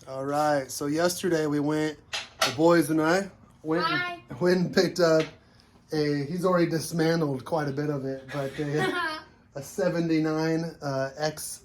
All right. So yesterday we went, the boys and I went and picked up he's already dismantled quite a bit of it, but a 79 XS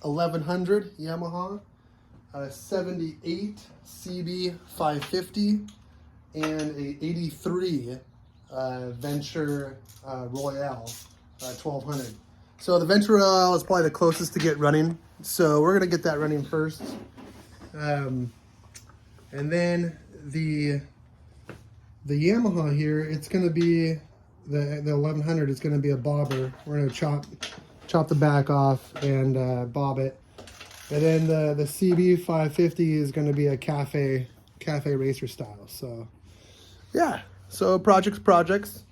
1100 Yamaha, a 78 CB 550, and a 83 Venture Royale 1200. So the Venture Royale is probably the closest to get running. So we're gonna get that running first, and then the Yamaha here, it's gonna be the 1100 is gonna be a bobber. We're gonna chop the back off and bob it, and then the CB 550 is gonna be a cafe racer style. So yeah, so projects.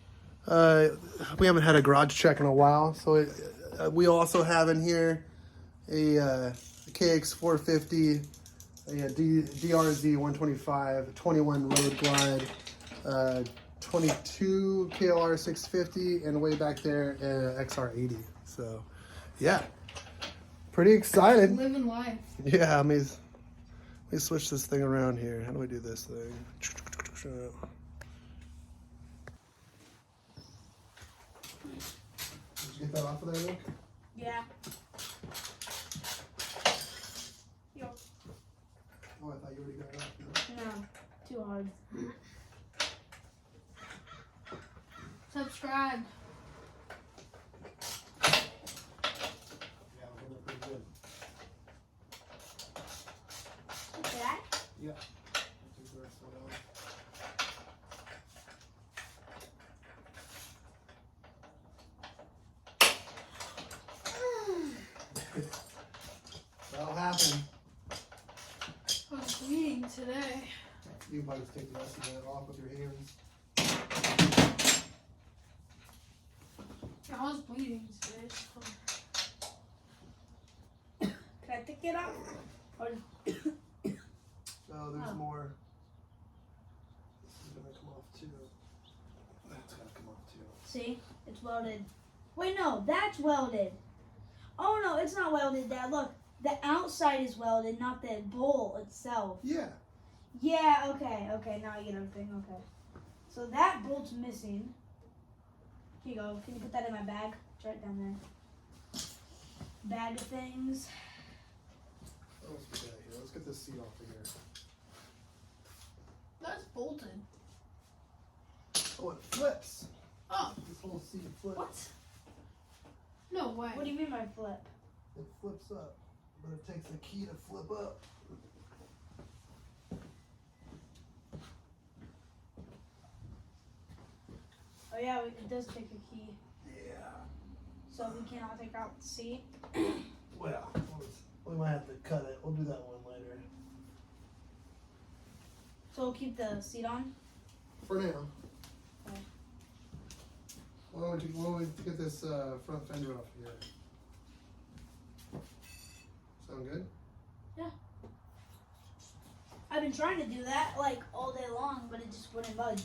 We haven't had a garage check in a while, so we also have in here a KX 450, a DRZ 125, 21 Road Glide, 22 KLR 650, and way back there XR 80. So yeah, pretty excited. Living life. Yeah, let me switch this thing around here. How do we do this thing? Did you get that off of there, Nick? Yeah. Yo. Oh, I thought you already got it off. No, too hard. Subscribe. Yeah, we're doing pretty good. That? Yeah. Take the rest of it off. That'll happen. I was bleeding today. You might just take the rest of that off with your hands. I was bleeding today. Can I take it off? Or No, there's Oh. more. This is gonna come off too. That's gonna come off too. See, it's welded. Wait, no, that's welded. Oh no, it's not welded, Dad. Look, the outside is welded, not the bowl itself. Yeah. Yeah, okay, now I get everything, okay. So that bolt's missing. Here you go, can you put that in my bag? It's right down there. Bag of things. Let's get that here. Let's get this seat off of here. that's bolted. Oh, it flips. Oh, This whole seat flips. What? no way. What do you mean by flip? It flips up, but it takes the key to flip up. Oh yeah, it does take a key. Yeah. So we cannot take out the seat. Well, we might have to cut it. We'll do that one later. So we'll keep the seat on. For now. Okay. Why don't we get this front fender off here? Sound good? I've been trying to do that like all day long, but it just wouldn't budge.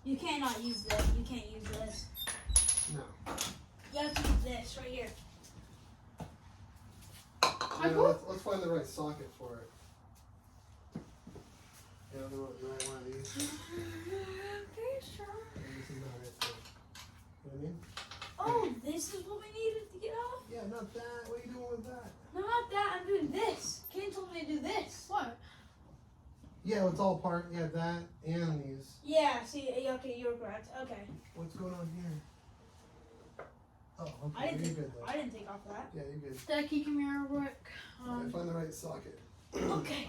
You cannot use this. You can't use this. No. You have to use this right here. Let's find the right socket for it. Yeah, the right one of these. Pretty sure. This is not it. But, you know what I mean? Oh, this is what we needed to get off? Yeah, not that. What are you doing with that? No, not that. I'm doing this. Ken told me to do this. What? Yeah, it's all part. Yeah, that and these. Yeah, see, okay, you're correct. Okay. What's going on here? Oh, okay. I didn't You're take, good though. I didn't take off that. Yeah, you're good. Dad, can you come here real quick? Alright, find the right socket. Okay.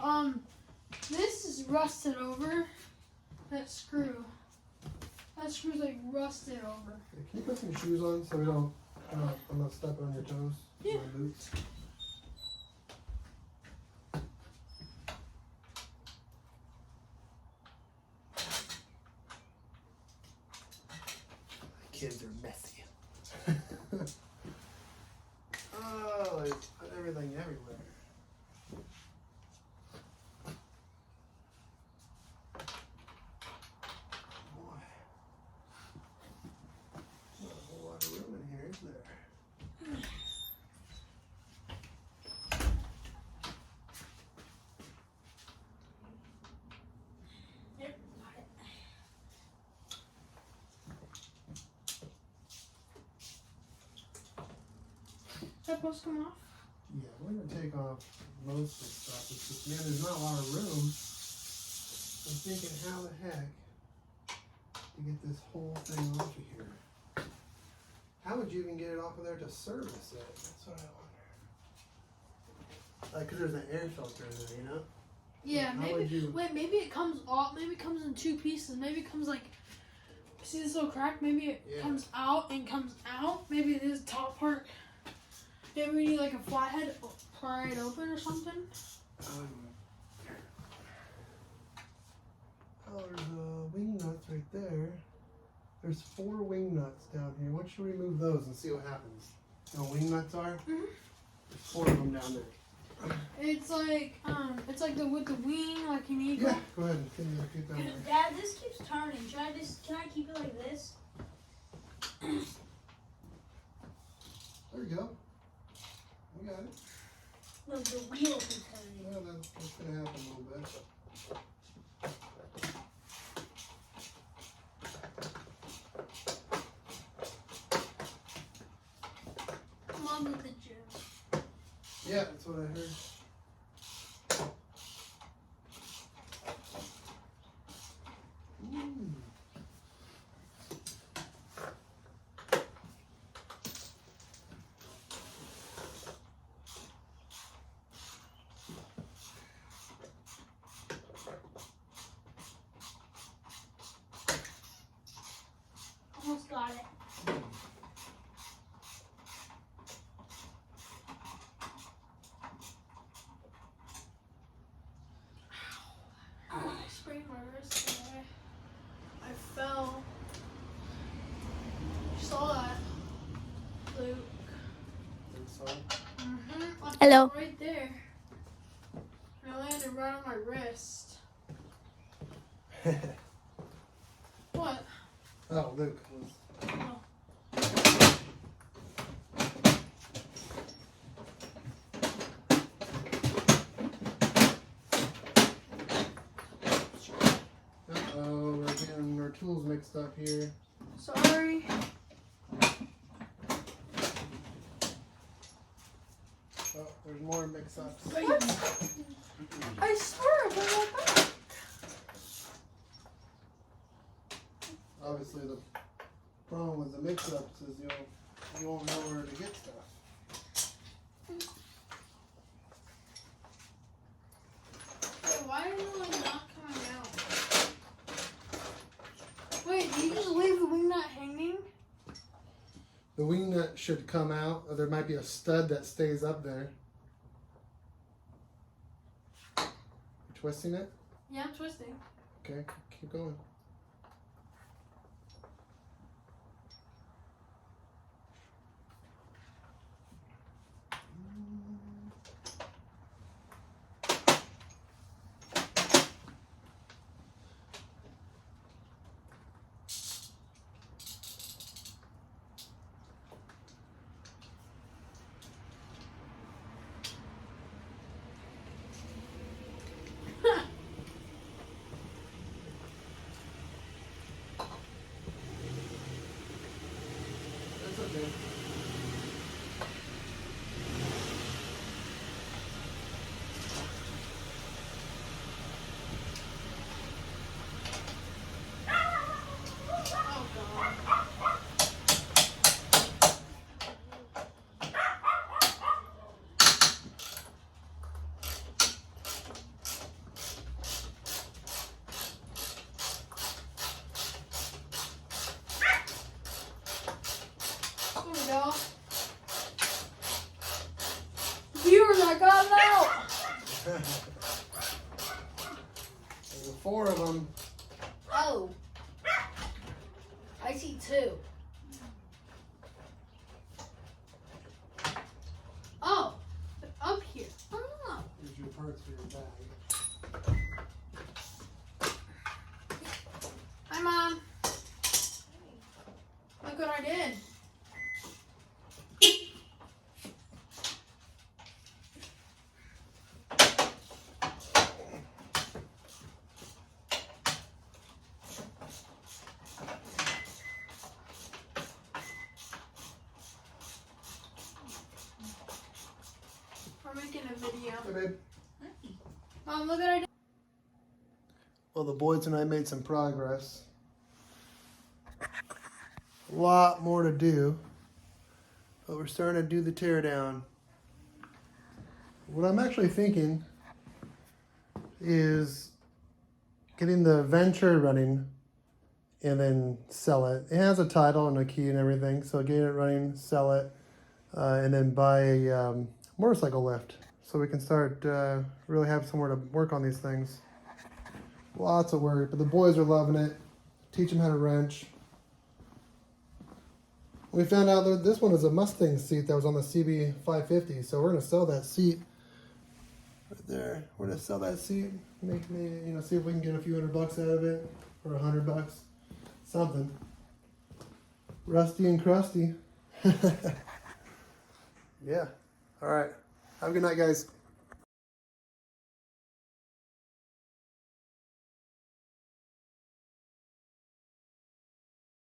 This is rusted over. That screw. That screw's like rusted over. Okay, can you put some shoes on so we don't? I'm not stepping on your toes. Yeah. My boots. Kids are messy. Oh, they put everything everywhere. Boy. Not a whole lot of room in here, is there? that supposed to come off? Yeah, we're gonna take off most of the stuff. It's just, man, there's not a lot of room. I'm thinking, how the heck to get this whole thing off of here? How would you even get it off of there to service it? That's what I wonder. Like, 'cause there's an air filter in there, you know? Yeah, How would maybe. you- Wait, maybe it comes off. Maybe it comes in two pieces. Maybe it comes like. See this little crack? Maybe it Yeah. comes out and comes out. Maybe this top part. Maybe we need like a flathead pry it open or something. Oh, there's wing nuts right there. There's 4 wing nuts down here. Why don't you remove those and see what happens? You know what wing nuts are? Mhm. There's 4 of them down there. It's like the with the wing, like an eagle. Yeah, go ahead and get down there. Dad, this keeps turning. Can I keep it like this? There you go. We got it. No, the wheel keeps turning. Well, that's gonna happen a little bit. Mom at the gym. Yeah, that's what I heard. Ooh. Almost got it. I sprained my wrist today. I fell. You saw that, Luke. Think so? Mm-hmm. Hello. Right there. And I landed right on my wrist. What? Oh, Luke. Oh. Uh-oh, we're getting our tools mixed up here. Sorry. Oh, there's more mix-ups. What? I swear it went like that. Obviously, the problem with the mix-ups is you won't know where to get stuff. Wait, why are you like not coming out? Wait, did you just leave the wing nut hanging? The wing nut should come out, or there might be a stud that stays up there. You're twisting it? Yeah, I'm twisting. Okay, keep going. That's okay. Oh god. There we go. Viewers, I got it out. There's 4 of them. Oh. I see 2. Oh. They're up here. Oh. Here's your parts for your bag. Hi, Mom. Look what I did. making a video. Hey, babe. Look at our. Well, the boys and I made some progress. A lot more to do, but we're starting to do the teardown. What I'm actually thinking is getting the venture running and then sell it. It has a title and a key and everything, so getting it running, sell it, and then buy a motorcycle lift so we can start really have somewhere to work on these things. Lots of work, but the boys are loving it. Teach them how to wrench. We found out that this one is a Mustang seat that was on the CB 550, so we're gonna sell that seat right there. We're gonna sell that seat, make me, see if we can get a few $100 out of it, or $100, something. Rusty and crusty. Yeah. All right. Have a good night, guys.